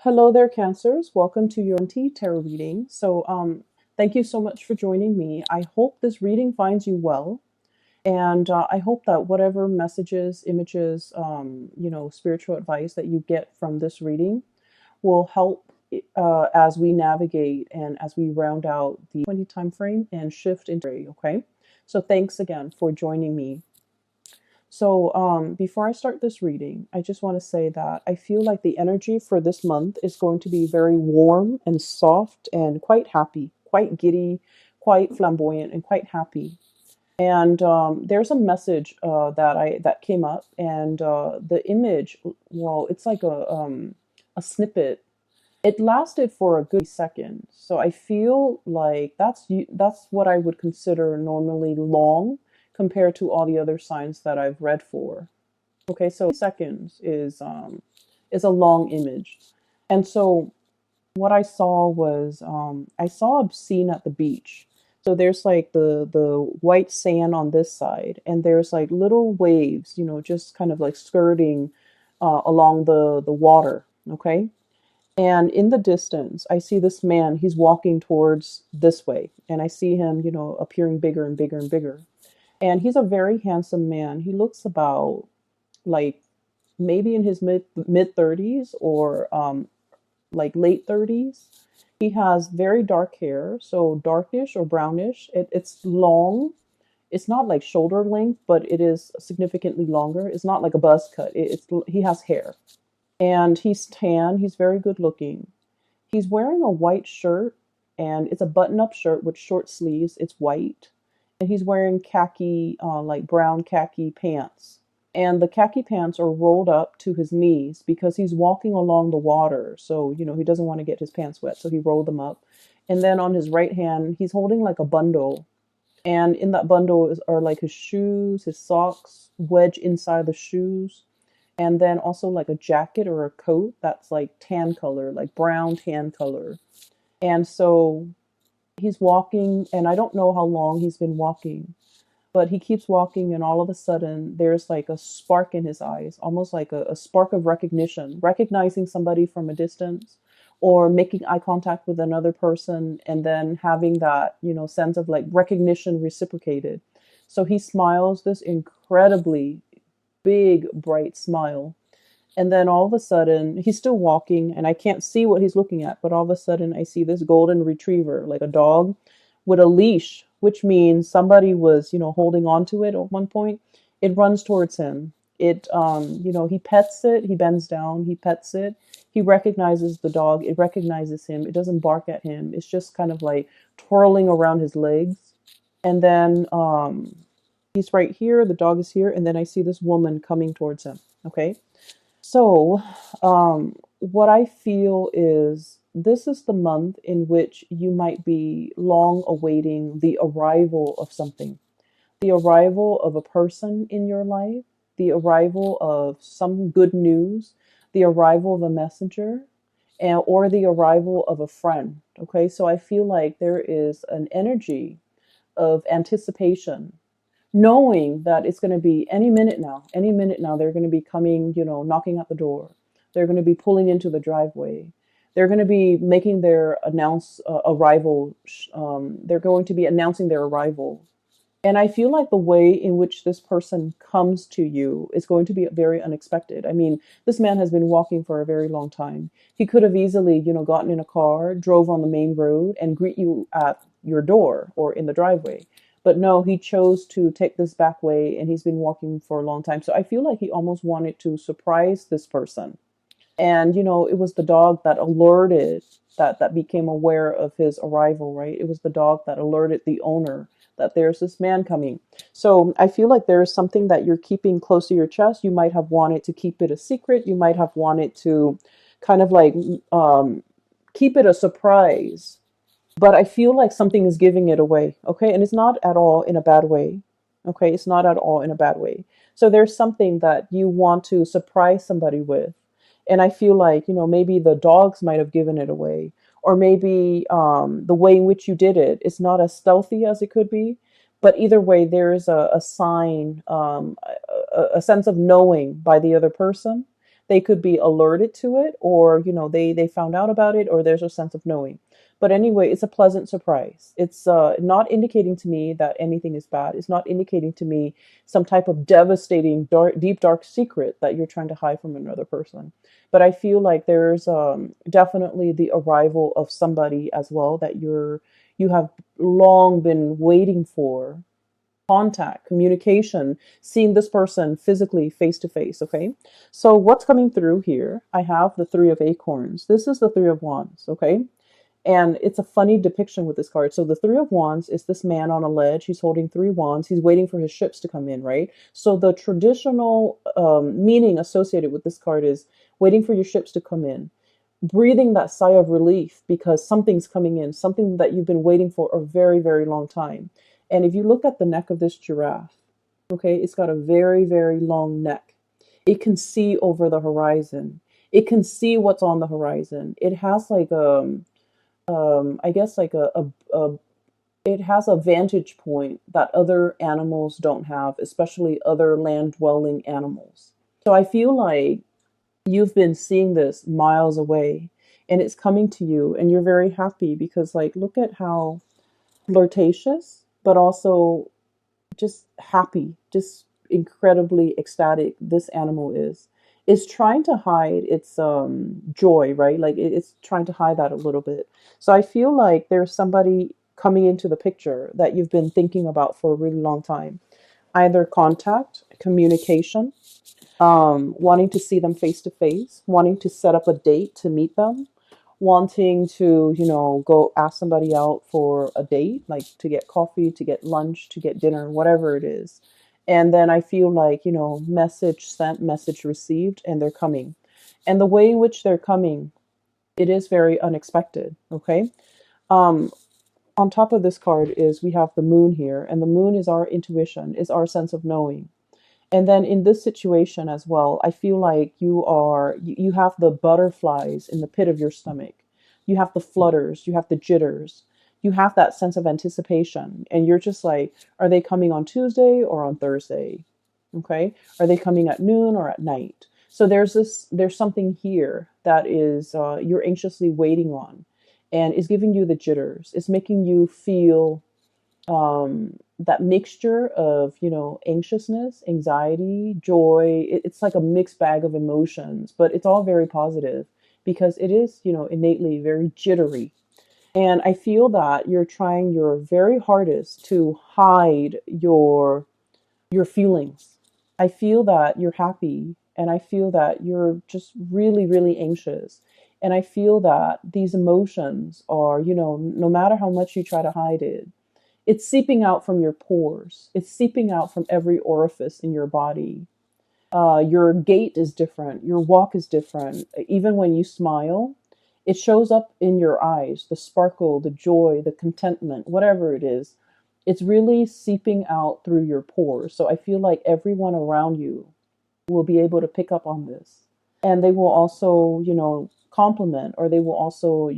Hello there, Cancers. Welcome to your tarot reading. Thank you so much for joining me. I hope this reading finds you well, and I hope that whatever messages, images, spiritual advice that you get from this reading will help as we navigate and as we round out the 20 time frame and shift into. Okay, so thanks again for joining me. Before I start this reading, I just want to say that I feel like the energy for this month is going to be very warm and soft and quite happy, quite giddy, quite flamboyant, and quite happy. And there's a message that came up, and the image, well, it's like a snippet. It lasted for a good second, so I feel like that's what I would consider normally long compared to all the other signs that I've read for. Okay, so seconds is a long image. And so what I saw was I saw a scene at the beach. So there's like the white sand on this side, and there's like little waves, just kind of like skirting along the water. Okay, and in the distance, I see this man. He's walking towards this way, and I see him, appearing bigger and bigger and bigger. And he's a very handsome man. He looks about like maybe in his mid 30s or like late 30s. He has very dark hair, so darkish or brownish. It's long. It's not like shoulder length, but it is significantly longer. It's not like a buzz cut. He has hair, and he's tan. He's very good looking. He's wearing a white shirt, and it's a button-up shirt with short sleeves. It's white, and he's wearing khaki, like brown khaki pants. And the khaki pants are rolled up to his knees because he's walking along the water. So, he doesn't want to get his pants wet. So he rolled them up. And then on his right hand, he's holding like a bundle. And in that bundle are like his shoes, his socks, wedged inside the shoes. And then also like a jacket or a coat that's like tan color, like brown tan color. And so he's walking, and I don't know how long he's been walking, but he keeps walking, and all of a sudden there's like a spark in his eyes, almost like a spark of recognition, recognizing somebody from a distance or making eye contact with another person, and then having that, sense of like recognition reciprocated. So he smiles this incredibly big, bright smile. And then all of a sudden, he's still walking, and I can't see what he's looking at, but all of a sudden, I see this golden retriever, like a dog, with a leash, which means somebody was, holding on to it at one point. It runs towards him. He pets it, he bends down, he pets it. He recognizes the dog, it recognizes him, it doesn't bark at him. It's just kind of like twirling around his legs. And then he's right here, the dog is here, and then I see this woman coming towards him. Okay. So, what I feel is this is the month in which you might be long awaiting the arrival of something, the arrival of a person in your life, the arrival of some good news, the arrival of a messenger, or the arrival of a friend. Okay, so I feel like there is an energy of anticipation, knowing that it's going to be any minute now, they're going to be coming, knocking at the door. They're going to be pulling into the driveway. They're going to be making their arrival. They're going to be announcing their arrival. And I feel like the way in which this person comes to you is going to be very unexpected. I mean, this man has been walking for a very long time. He could have easily, gotten in a car, drove on the main road, and greet you at your door or in the driveway. But no, he chose to take this back way, and he's been walking for a long time. So I feel like he almost wanted to surprise this person. And, it was the dog that alerted, that became aware of his arrival, right? It was the dog that alerted the owner that there's this man coming. So I feel like there is something that you're keeping close to your chest. You might have wanted to keep it a secret. You might have wanted to kind of like keep it a surprise. But I feel like something is giving it away. Okay. And it's not at all in a bad way. Okay. It's not at all in a bad way. So there's something that you want to surprise somebody with. And I feel like, maybe the dogs might have given it away, or maybe the way in which you did it is not as stealthy as it could be. But either way, there is a sign, a sense of knowing by the other person. They could be alerted to it, or they found out about it, or there's a sense of knowing. But anyway, it's a pleasant surprise. It's not indicating to me that anything is bad. It's not indicating to me some type of devastating, dark, deep, dark secret that you're trying to hide from another person. But I feel like there's definitely the arrival of somebody as well that you have long been waiting for. Contact, communication, seeing this person physically face to face. Okay. So what's coming through here? I have the Three of Acorns. This is the Three of Wands. Okay. And it's a funny depiction with this card. So the Three of Wands is this man on a ledge. He's holding three wands. He's waiting for his ships to come in, right? So the traditional meaning associated with this card is waiting for your ships to come in, breathing that sigh of relief because something's coming in, something that you've been waiting for a very, very long time. And if you look at the neck of this giraffe, okay, it's got a very, very long neck. It can see over the horizon. It can see what's on the horizon. It has like I guess like a it has a vantage point that other animals don't have, especially other land dwelling animals. So I feel like you've been seeing this miles away and it's coming to you and you're very happy because like look at how flirtatious but also just happy, just incredibly ecstatic this animal is. It's trying to hide its joy, right? Like it's trying to hide that a little bit. So I feel like there's somebody coming into the picture that you've been thinking about for a really long time. Either contact, communication, wanting to see them face to face, wanting to set up a date to meet them, wanting to, go ask somebody out for a date, like to get coffee, to get lunch, to get dinner, whatever it is. And then I feel like, message sent, message received, and they're coming. And the way in which they're coming, it is very unexpected. Okay. Um, on top of this card is we have the moon here, and the moon is our intuition, is our sense of knowing. And then in this situation as well, I feel like you have the butterflies in the pit of your stomach. You have the flutters, you have the jitters, you have that sense of anticipation. And you're just like, are they coming on Tuesday or on Thursday? Okay. Are they coming at noon or at night? So there's something here that is you're anxiously waiting on and is giving you the jitters. It's making you feel that mixture of anxiousness, anxiety, joy. It's like a mixed bag of emotions, but it's all very positive because it is innately very jittery. And I feel that you're trying your very hardest to hide your feelings. I feel that you're happy and I feel that you're just really, really anxious. And I feel that these emotions are, no matter how much you try to hide it, it's seeping out from your pores. It's seeping out from every orifice in your body. Your gait is different. Your walk is different. Even when you smile, it shows up in your eyes, the sparkle, the joy, the contentment, whatever it is. It's really seeping out through your pores. So I feel like everyone around you will be able to pick up on this. And they will also, compliment, or they will also,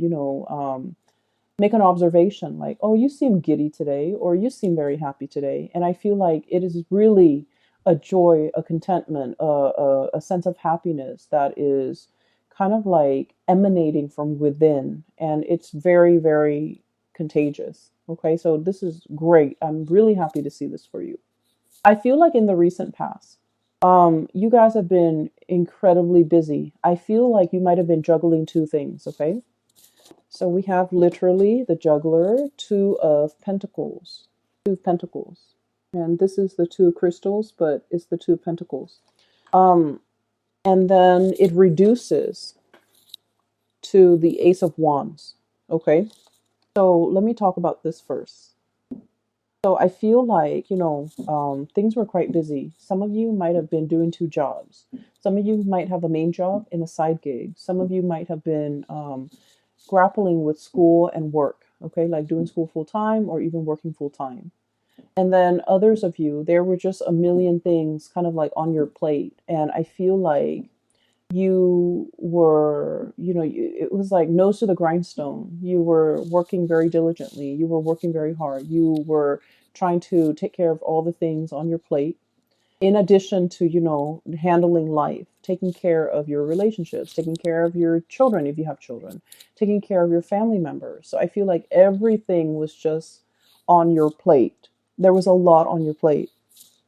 make an observation like, oh, you seem giddy today, or you seem very happy today. And I feel like it is really a joy, a contentment, a sense of happiness that is kind of like emanating from within. And it's very, very contagious. Okay, so this is great. I'm really happy to see this for you. I feel like in the recent past, you guys have been incredibly busy. I feel like you might have been juggling two things, okay? So we have literally the juggler, two of pentacles, two of pentacles. And this is the two of crystals, but it's the two of pentacles. Um, and then it reduces to the ace of wands. Okay. So let me talk about this first. So I feel like, things were quite busy. Some of you might have been doing two jobs. Some of you might have a main job and a side gig. Some of you might have been grappling with school and work, okay, like doing school full time or even working full time. And then others of you, there were just a million things kind of like on your plate. And I feel like you were, it was like nose to the grindstone. You were working very diligently. You were working very hard. You were trying to take care of all the things on your plate. in addition to, handling life, taking care of your relationships, taking care of your children if you have children, taking care of your family members. So I feel like everything was just on your plate. There was a lot on your plate.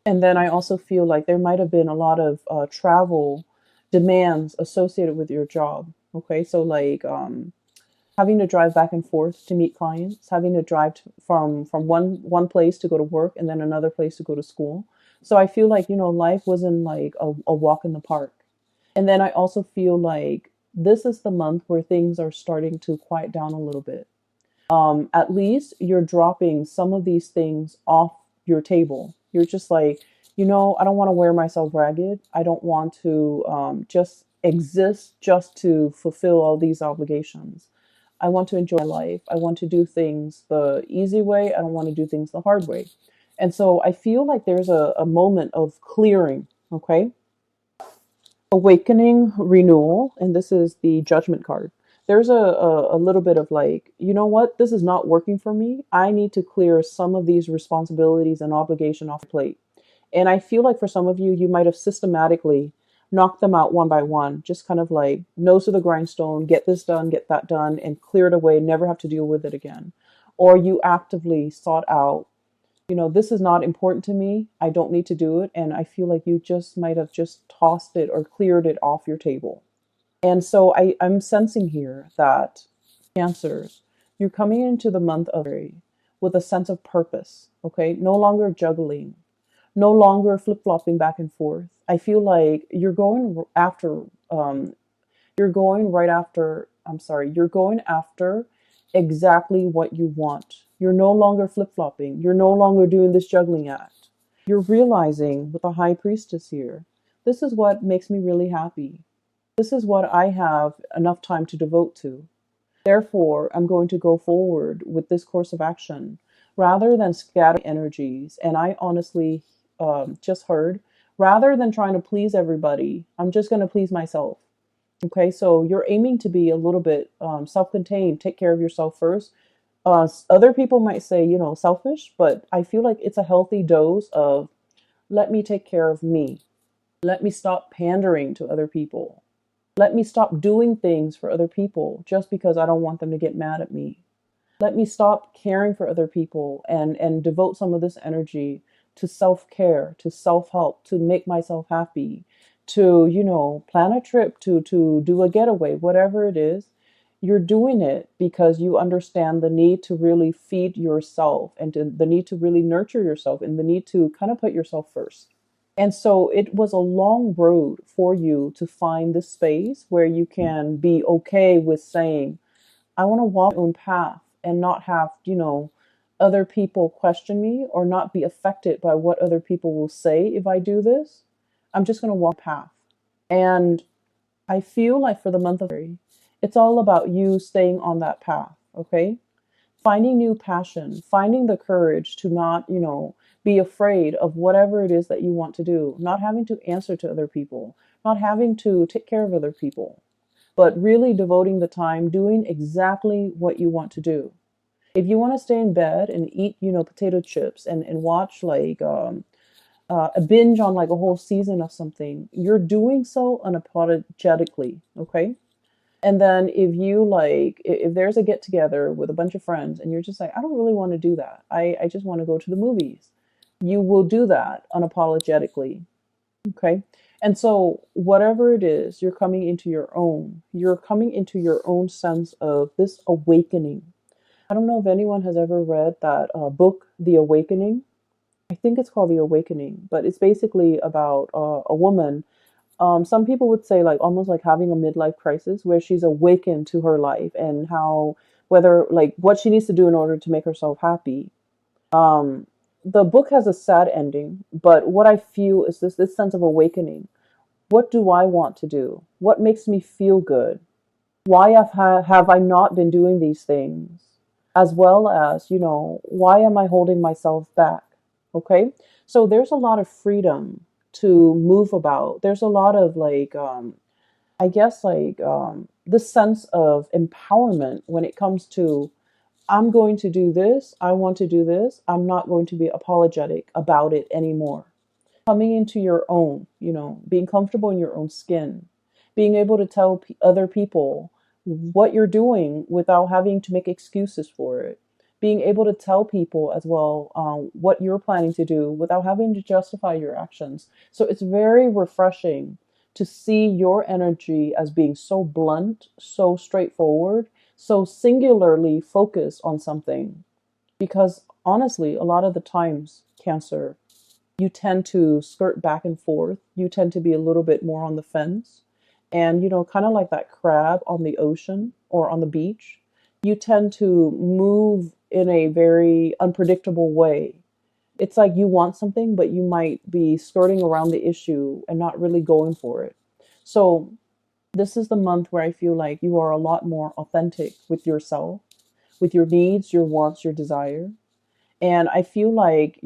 And then I also feel like there might have been a lot of travel demands associated with your job. Okay, so like having to drive back and forth to meet clients, having to drive from one place to go to work and then another place to go to school. So I feel like, life wasn't like a walk in the park. And then I also feel like this is the month where things are starting to quiet down a little bit. At least you're dropping some of these things off your table. You're just like, I don't want to wear myself ragged. I don't want to just exist just to fulfill all these obligations. I want to enjoy my life. I want to do things the easy way. I don't want to do things the hard way. And so I feel like there's a moment of clearing, okay? Awakening, renewal, and this is the judgment card. There's a little bit of like, you know what, this is not working for me. I need to clear some of these responsibilities and obligation off the plate. And I feel like for some of you, you might have systematically knocked them out one by one, just kind of like nose to the grindstone, get this done, get that done, and clear it away, never have to deal with it again. Or you actively sought out, this is not important to me. I don't need to do it. And I feel like you just might have just tossed it or cleared it off your table. And so I'm sensing here that Cancers, you're coming into the month of February with a sense of purpose, okay? No longer juggling, no longer flip flopping back and forth. I feel like you're going right after, I'm sorry, you're going after exactly what you want. You're no longer flip flopping. You're no longer doing this juggling act. You're realizing with the high priestess here, this is what makes me really happy. This is what I have enough time to devote to. Therefore, I'm going to go forward with this course of action rather than scattering energies. And I honestly just heard, rather than trying to please everybody, I'm just going to please myself. Okay, so you're aiming to be a little bit self contained, take care of yourself first. Other people might say, selfish, but I feel like it's a healthy dose of let me take care of me. Let me stop pandering to other people. Let me stop doing things for other people just because I don't want them to get mad at me. Let me stop caring for other people and devote some of this energy to self-care, to self-help, to make myself happy, to, plan a trip, to do a getaway, whatever it is. You're doing it because you understand the need to really feed yourself and the need to really nurture yourself and the need to kind of put yourself first. And so it was a long road for you to find the space where you can be okay with saying, I want to walk my own path and not have, other people question me or not be affected by what other people will say if I do this. I'm just going to walk a path. And I feel like for the month of February, it's all about you staying on that path, okay? Finding new passion, finding the courage to not, be afraid of whatever it is that you want to do, not having to answer to other people, not having to take care of other people, but really devoting the time doing exactly what you want to do. If you want to stay in bed and eat, potato chips and watch like a binge on like a whole season of something, you're doing so unapologetically, okay? And then if you like, if there's a get together with a bunch of friends and you're just like, I don't really want to do that. I just want to go to the movies. You will do that unapologetically. Okay. And so whatever it is, you're coming into your own. You're coming into your own sense of this awakening. I don't know if anyone has ever read that book, The Awakening. I think it's called The Awakening, but it's basically about a woman. Some people would say like almost like having a midlife crisis where she's awakened to her life and how whether like what she needs to do in order to make herself happy. Um, the book has a sad ending, but what I feel is this sense of awakening. What do I want to do? What makes me feel good? Why have I not been doing these things? As well as, why am I holding myself back? Okay. So there's a lot of freedom to move about. There's a lot of like, I guess like this sense of empowerment when it comes to I'm going to do this. I want to do this. I'm not going to be apologetic about it anymore. coming into your own, being comfortable in your own skin, being able to tell other people what you're doing without having to make excuses for it, being able to tell people as well what you're planning to do without having to justify your actions. So it's very refreshing to see your energy as being so blunt, so straightforward, so singularly focused on something. Because honestly, a lot of the times, Cancer, you tend to skirt back and forth. You tend to be a little bit more on the fence. And, kind of like that crab on the ocean or on the beach, you tend to move in a very unpredictable way. It's like you want something, but you might be skirting around the issue and not really going for it. So, this is the month where I feel like you are a lot more authentic with yourself, with your needs, your wants, your desire. And I feel like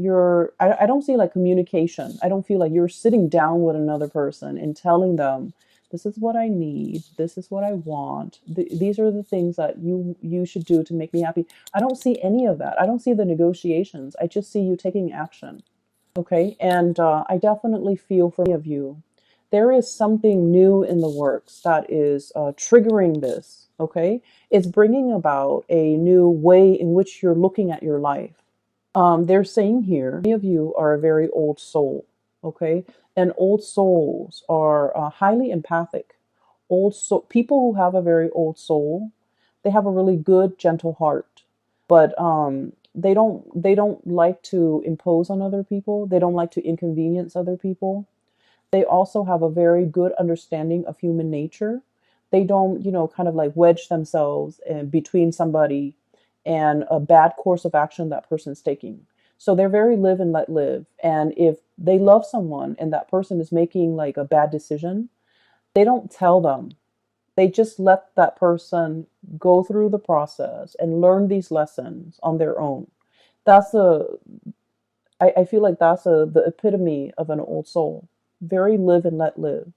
I don't see like communication. I don't feel like you're sitting down with another person and telling them, this is what I need. This is what I want. These are the things that you should do to make me happy. I don't see any of that. I don't see the negotiations. I just see you taking action. Okay. And I definitely feel for many of you. There is something new in the works that is triggering this. Okay. It's bringing about a new way in which you're looking at your life. They're saying here, many of you are a very old soul, okay? And old souls are highly empathic. People who have a very old soul, they have a really good, gentle heart, but they don't like to impose on other people. They don't like to inconvenience other people. They also have a very good understanding of human nature. They don't, kind of like wedge themselves in between somebody and a bad course of action that person's taking. So they're very live and let live. And if they love someone and that person is making like a bad decision, they don't tell them. They just let that person go through the process and learn these lessons on their own. That's a I feel like that's the epitome of an old soul. Very live and let live.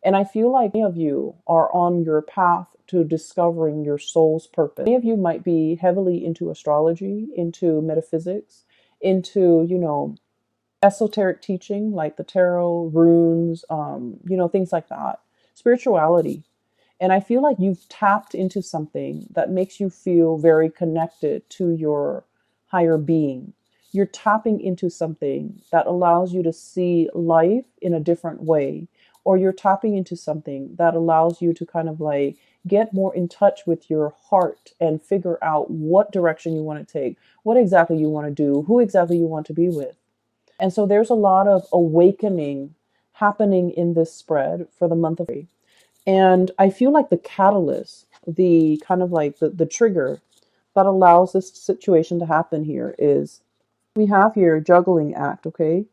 And I feel like many of you are on your path to discovering your soul's purpose. Many of you might be heavily into astrology, into metaphysics, into, esoteric teaching like the tarot, runes, things like that, spirituality. And I feel like you've tapped into something that makes you feel very connected to your higher being. You're tapping into something that allows you to see life in a different way, or you're tapping into something that allows you to kind of like get more in touch with your heart and figure out what direction you want to take, what exactly you want to do, who exactly you want to be with. And so there's a lot of awakening happening in this spread for the month of February. And I feel like the catalyst, the kind of like the trigger that allows this situation to happen here is we have here juggling act, okay?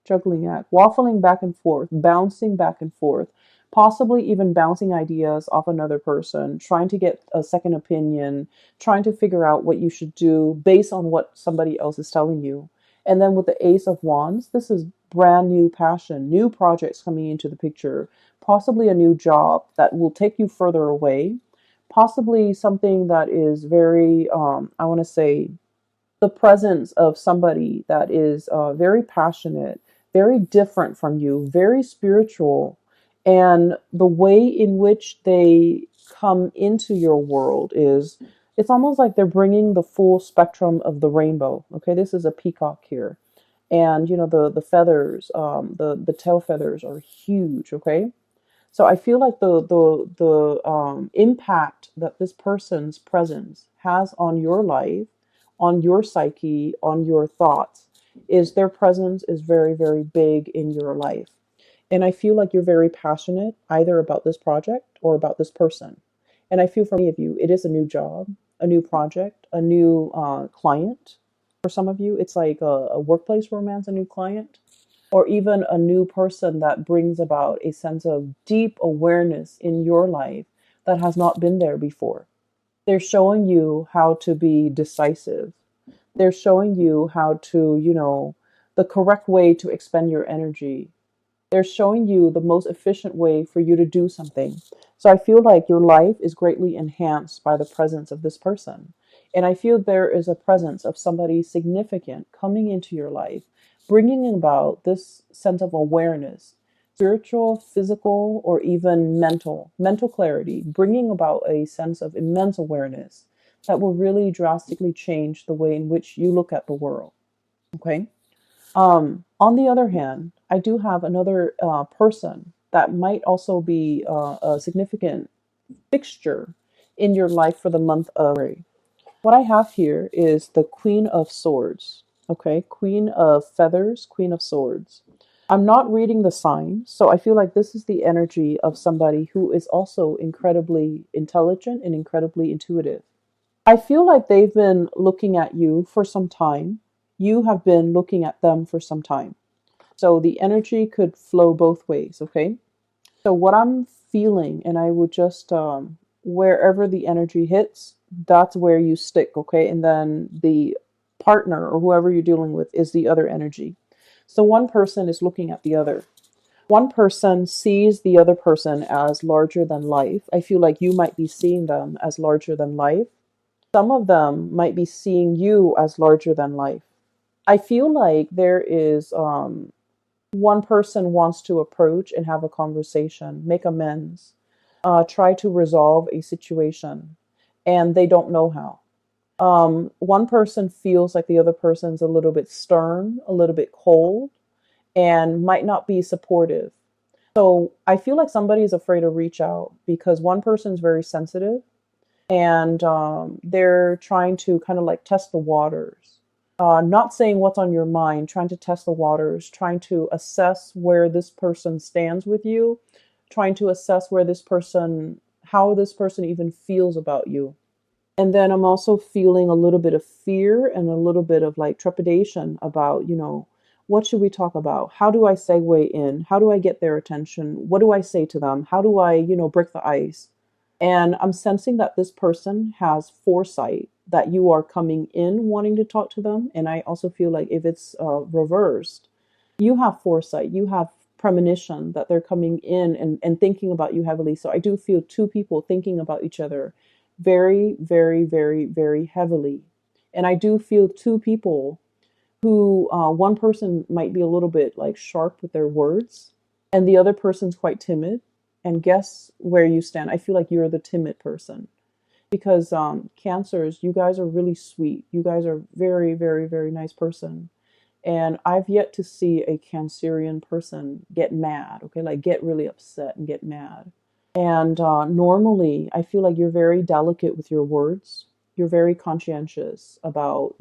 Juggling act, waffling back and forth, bouncing back and forth, possibly even bouncing ideas off another person, trying to get a second opinion, trying to figure out what you should do based on what somebody else is telling you. And then with the Ace of Wands, this is brand new passion, new projects coming into the picture, possibly a new job that will take you further away, possibly something that is very, I want to say, the presence of somebody that is very passionate, very different from you, very spiritual, and the way in which they come into your world is it's almost like they're bringing the full spectrum of the rainbow. Okay, this is a peacock here, and the feathers, the tail feathers are huge. Okay, so I feel like the impact that this person's presence has on your life, on your psyche, on your thoughts, is their presence is very, very big in your life. And I feel like you're very passionate either about this project or about this person. And I feel for many of you, it is a new job, a new project, a new client. For some of you, it's like a workplace romance, a new client, or even a new person that brings about a sense of deep awareness in your life that has not been there before. They're showing you how to be decisive. They're showing you how to, the correct way to expend your energy. They're showing you the most efficient way for you to do something. So I feel like your life is greatly enhanced by the presence of this person. And I feel there is a presence of somebody significant coming into your life bringing about this sense of awareness, spiritual, physical, or even mental clarity, bringing about a sense of immense awareness that will really drastically change the way in which you look at the world. Okay. On the other hand, I do have another person that might also be a significant fixture in your life for the month of February. What I have here is the Queen of Swords. Okay, Queen of Feathers, Queen of Swords. I'm not reading the sign, so I feel like this is the energy of somebody who is also incredibly intelligent and incredibly intuitive. I feel like they've been looking at you for some time. You have been looking at them for some time. So the energy could flow both ways, okay? So what I'm feeling, and I would just wherever the energy hits, that's where you stick, okay? And then the partner or whoever you're dealing with is the other energy. So one person is looking at the other. One person sees the other person as larger than life. I feel like you might be seeing them as larger than life. Some of them might be seeing you as larger than life. I feel like there is one person wants to approach and have a conversation, make amends, try to resolve a situation, and they don't know how. One person feels like the other person's a little bit stern, a little bit cold, and might not be supportive. So I feel like somebody is afraid to reach out because one person's very sensitive and they're trying to kind of like test the waters. Not saying what's on your mind, trying to test the waters, trying to assess where this person stands with you, trying to assess where this person, how this person even feels about you. And then I'm also feeling a little bit of fear and a little bit of like trepidation about, what should we talk about? How do I segue in? How do I get their attention? What do I say to them? How do I, break the ice? And I'm sensing that this person has foresight that you are coming in wanting to talk to them. And I also feel like if it's reversed, you have foresight, you have premonition that they're coming in and thinking about you heavily. So I do feel two people thinking about each other very, very, very, very heavily. And I do feel two people who, one person might be a little bit like sharp with their words, and the other person's quite timid. And guess where you stand? I feel like you're the timid person because cancers, you guys are really sweet. You guys are very, very, very nice person. And I've yet to see a Cancerian person get mad, okay, like get really upset and get mad. And normally, I feel like you're very delicate with your words. You're very conscientious about,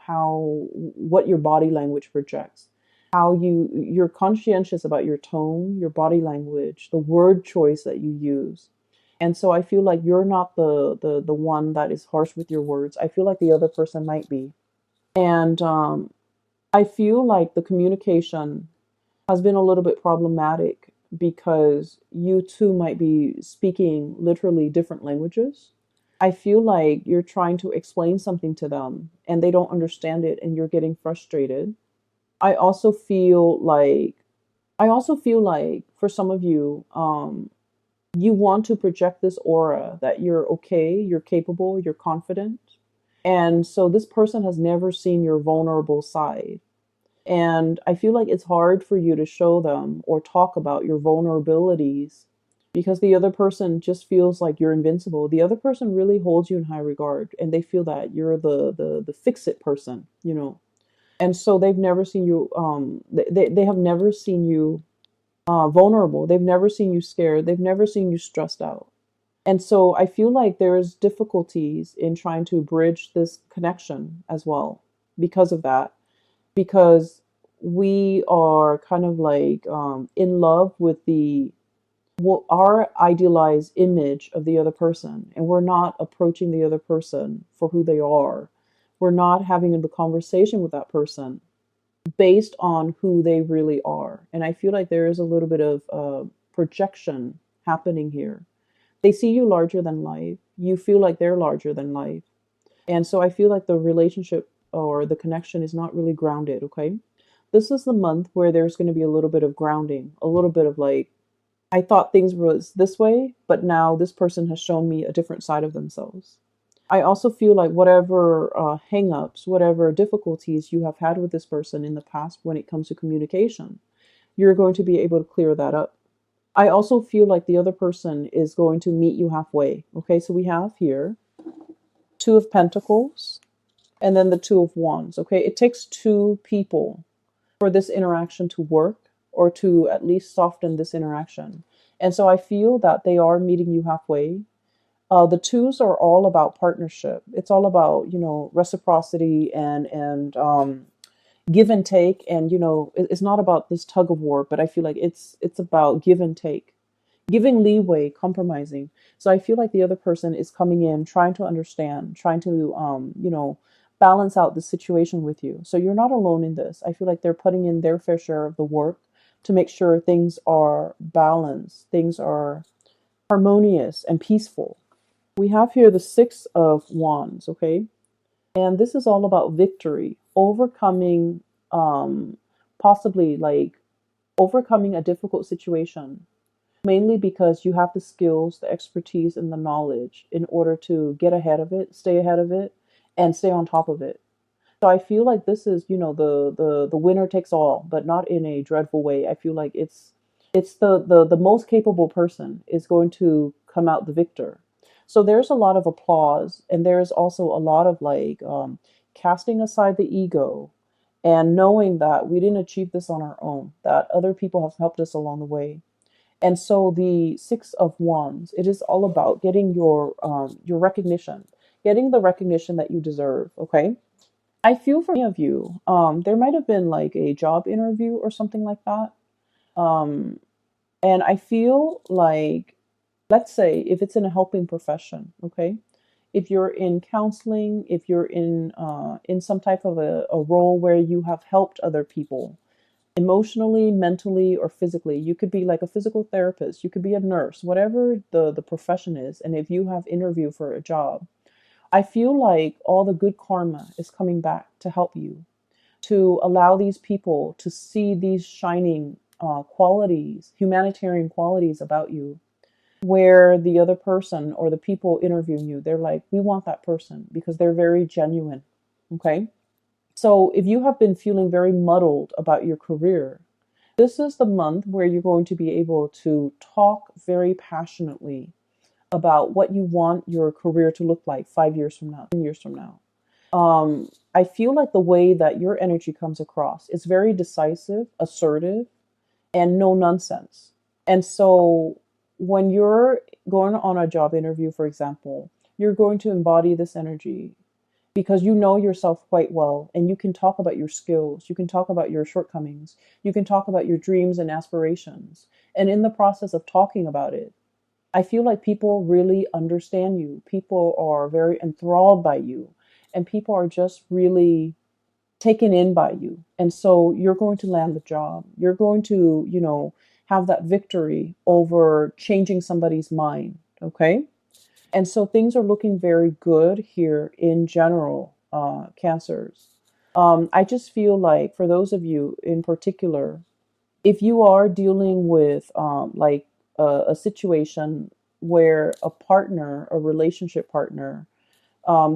how what your body language projects. How you're conscientious about your tone, your body language, the word choice that you use. And so I feel like you're not the one that is harsh with your words. I feel like the other person might be. And I feel like the communication has been a little bit problematic because you two might be speaking literally different languages. I feel like you're trying to explain something to them and they don't understand it and you're getting frustrated. I also feel like for some of you, you want to project this aura that you're okay, you're capable, you're confident. And so this person has never seen your vulnerable side. And I feel like it's hard for you to show them or talk about your vulnerabilities because the other person just feels like you're invincible. The other person really holds you in high regard and they feel that you're the fix it person. And so they've never seen you they have never seen you vulnerable. They've never seen you scared. They've never seen you stressed out. And so I feel like there's difficulties in trying to bridge this connection as well because of that, because we are kind of like in love with our idealized image of the other person, and we're not approaching the other person for who they are. We're not having the conversation with that person based on who they really are. And I feel like there is a little bit of projection happening here. They see you larger than life. You feel like they're larger than life. And so I feel like the relationship or the connection is not really grounded, okay? This is the month where there's going to be a little bit of grounding, a little bit of like, I thought things was this way, but now this person has shown me a different side of themselves. I also feel like whatever hang-ups, whatever difficulties you have had with this person in the past when it comes to communication, you're going to be able to clear that up. I also feel like the other person is going to meet you halfway. Okay, so we have here Two of Pentacles and then the Two of Wands. Okay, it takes two people for this interaction to work or to at least soften this interaction. And so I feel that they are meeting you halfway. The twos are all about partnership. It's all about, reciprocity and give and take. And it's not about this tug of war, but I feel like it's about give and take, giving leeway, compromising. So I feel like the other person is coming in, trying to understand, trying to balance out the situation with you. So you're not alone in this. I feel like they're putting in their fair share of the work to make sure things are balanced, things are harmonious and peaceful. We have here the Six of Wands, okay? And this is all about victory, overcoming, possibly like overcoming a difficult situation, mainly because you have the skills, the expertise, and the knowledge in order to get ahead of it, and stay on top of it. So I feel like this is, the winner takes all, but not in a dreadful way. I feel like it's the most capable person is going to come out the victor. So there's a lot of applause, and there's also a lot of like casting aside the ego and knowing that we didn't achieve this on our own, that other people have helped us along the way. And so the Six of Wands, it is all about getting your recognition, getting the recognition that you deserve. Okay, I feel for many of you, there might have been like a job interview or something like that. Um, and I feel like, let's say, if it's in a helping profession, okay, if you're in counseling, if you're in some type of a role where you have helped other people emotionally, mentally, or physically, you could be like a physical therapist, you could be a nurse, whatever the profession is, and if you have interviewed for a job, I feel like all the good karma is coming back to help you, to allow these people to see these shining qualities, humanitarian qualities about you, where the other person or the people interviewing you, they're like, we want that person because they're very genuine. Okay. So if you have been feeling very muddled about your career, this is the month where you're going to be able to talk very passionately about what you want your career to look like 5 years from now, 10 years from now. I feel like the way that your energy comes across is very decisive, assertive, and no nonsense. And so when you're going on a job interview, for example, you're going to embody this energy because you know yourself quite well and you can talk about your skills, you can talk about your shortcomings, you can talk about your dreams and aspirations. And in the process of talking about it, I feel like people really understand you. People are very enthralled by you, and people are just really taken in by you. And so you're going to land the job. You're going to, have that victory over changing somebody's mind. Okay. And so things are looking very good here in general, Cancers. I just feel like for those of you in particular, if you are dealing with like a situation where a partner, a relationship partner,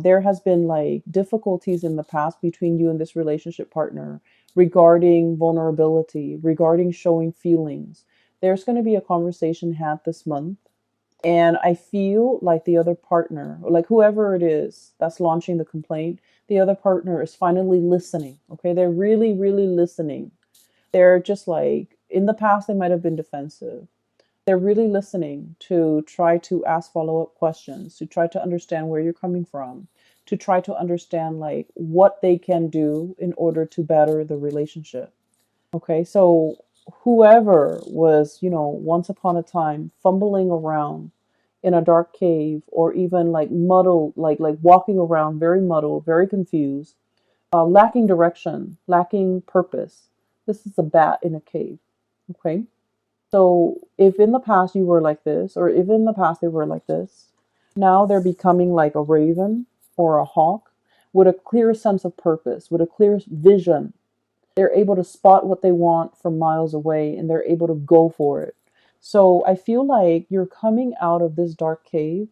there has been like difficulties in the past between you and this relationship partner regarding vulnerability, regarding showing feelings. There's going to be a conversation had this month. And I feel like the other partner, or like whoever it is that's launching the complaint, the other partner is finally listening. Okay. They're really, really listening. They're just like, in the past, they might have been defensive. They're really listening to try to ask follow-up questions, to try to understand where you're coming from, to try to understand like what they can do in order to better the relationship. Okay, so whoever was, once upon a time fumbling around in a dark cave or even like muddled, like walking around very muddled, very confused, lacking direction, lacking purpose. This is a bat in a cave. Okay. So if in the past you were like this, or if in the past they were like this, now they're becoming like a raven or a hawk with a clear sense of purpose, with a clear vision. They're able to spot what they want from miles away and they're able to go for it. So I feel like you're coming out of this dark cave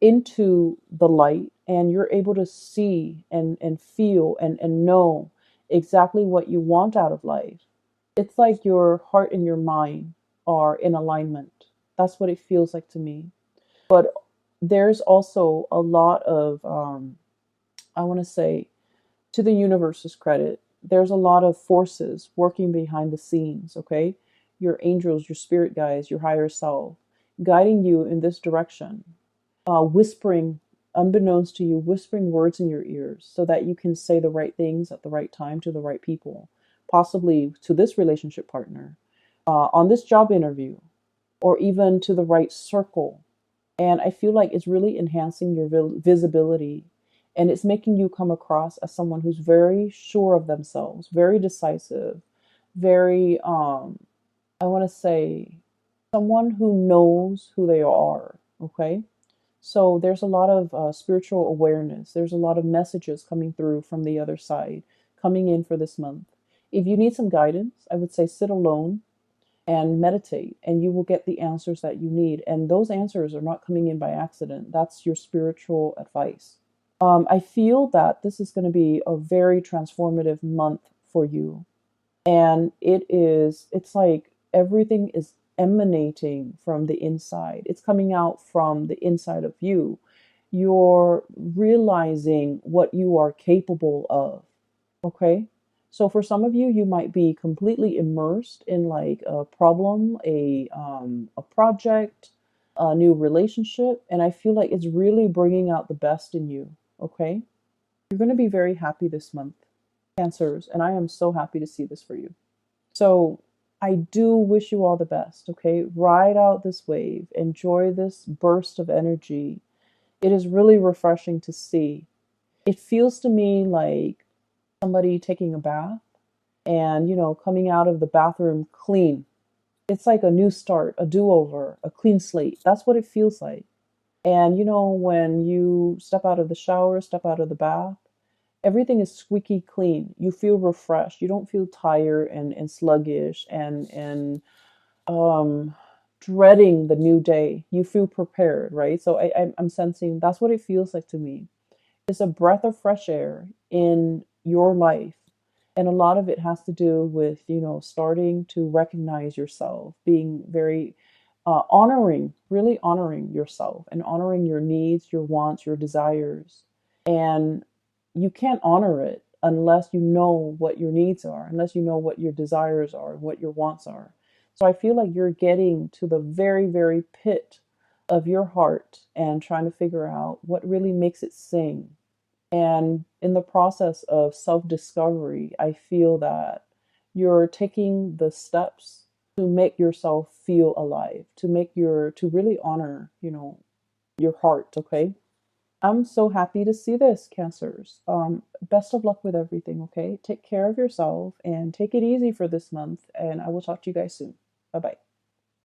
into the light, and you're able to see and feel and know exactly what you want out of life. It's like your heart and your mind are in alignment. That's what it feels like to me. But there's also a lot of, I want to say, to the universe's credit, there's a lot of forces working behind the scenes, okay? Your angels, your spirit guides, your higher self, guiding you in this direction, whispering, unbeknownst to you, whispering words in your ears so that you can say the right things at the right time to the right people, possibly to this relationship partner, on this job interview, or even to the right circle. And I feel like it's really enhancing your visibility, and it's making you come across as someone who's very sure of themselves, very decisive, very, I want to say, someone who knows who they are. Okay. So there's a lot of spiritual awareness. There's a lot of messages coming through from the other side, coming in for this month. If you need some guidance, I would say sit alone and meditate, and you will get the answers that you need. And those answers are not coming in by accident. That's your spiritual advice. I feel that this is going to be a very transformative month for you. And it's like everything is emanating from the inside. It's coming out from the inside of you. You're realizing what you are capable of. Okay. So for some of you, you might be completely immersed in like a problem, a project, a new relationship, and I feel like it's really bringing out the best in you. Okay. You're going to be very happy this month, Cancers, and I am so happy to see this for you. So I do wish you all the best, okay? Ride out this wave, enjoy this burst of energy. It is really refreshing to see. It feels to me like somebody taking a bath and, coming out of the bathroom clean. It's like a new start, a do over, a clean slate. That's what it feels like. And, when you step out of the shower, step out of the bath, everything is squeaky clean. You feel refreshed. You don't feel tired and sluggish and um dreading the new day. You feel prepared, right? So I'm sensing that's what it feels like to me. It's a breath of fresh air in your life. And a lot of it has to do with, starting to recognize yourself, being very honoring, really honoring yourself and honoring your needs, your wants, your desires. And you can't honor it unless you know what your needs are, unless you know what your desires are, what your wants are. So I feel like you're getting to the very, very pit of your heart and trying to figure out what really makes it sing. And in the process of self discovery, I feel that you're taking the steps to make yourself feel alive, to really honor, your heart, okay? I'm so happy to see this, Cancers. Best of luck with everything, okay? Take care of yourself and take it easy for this month, and I will talk to you guys soon. Bye bye.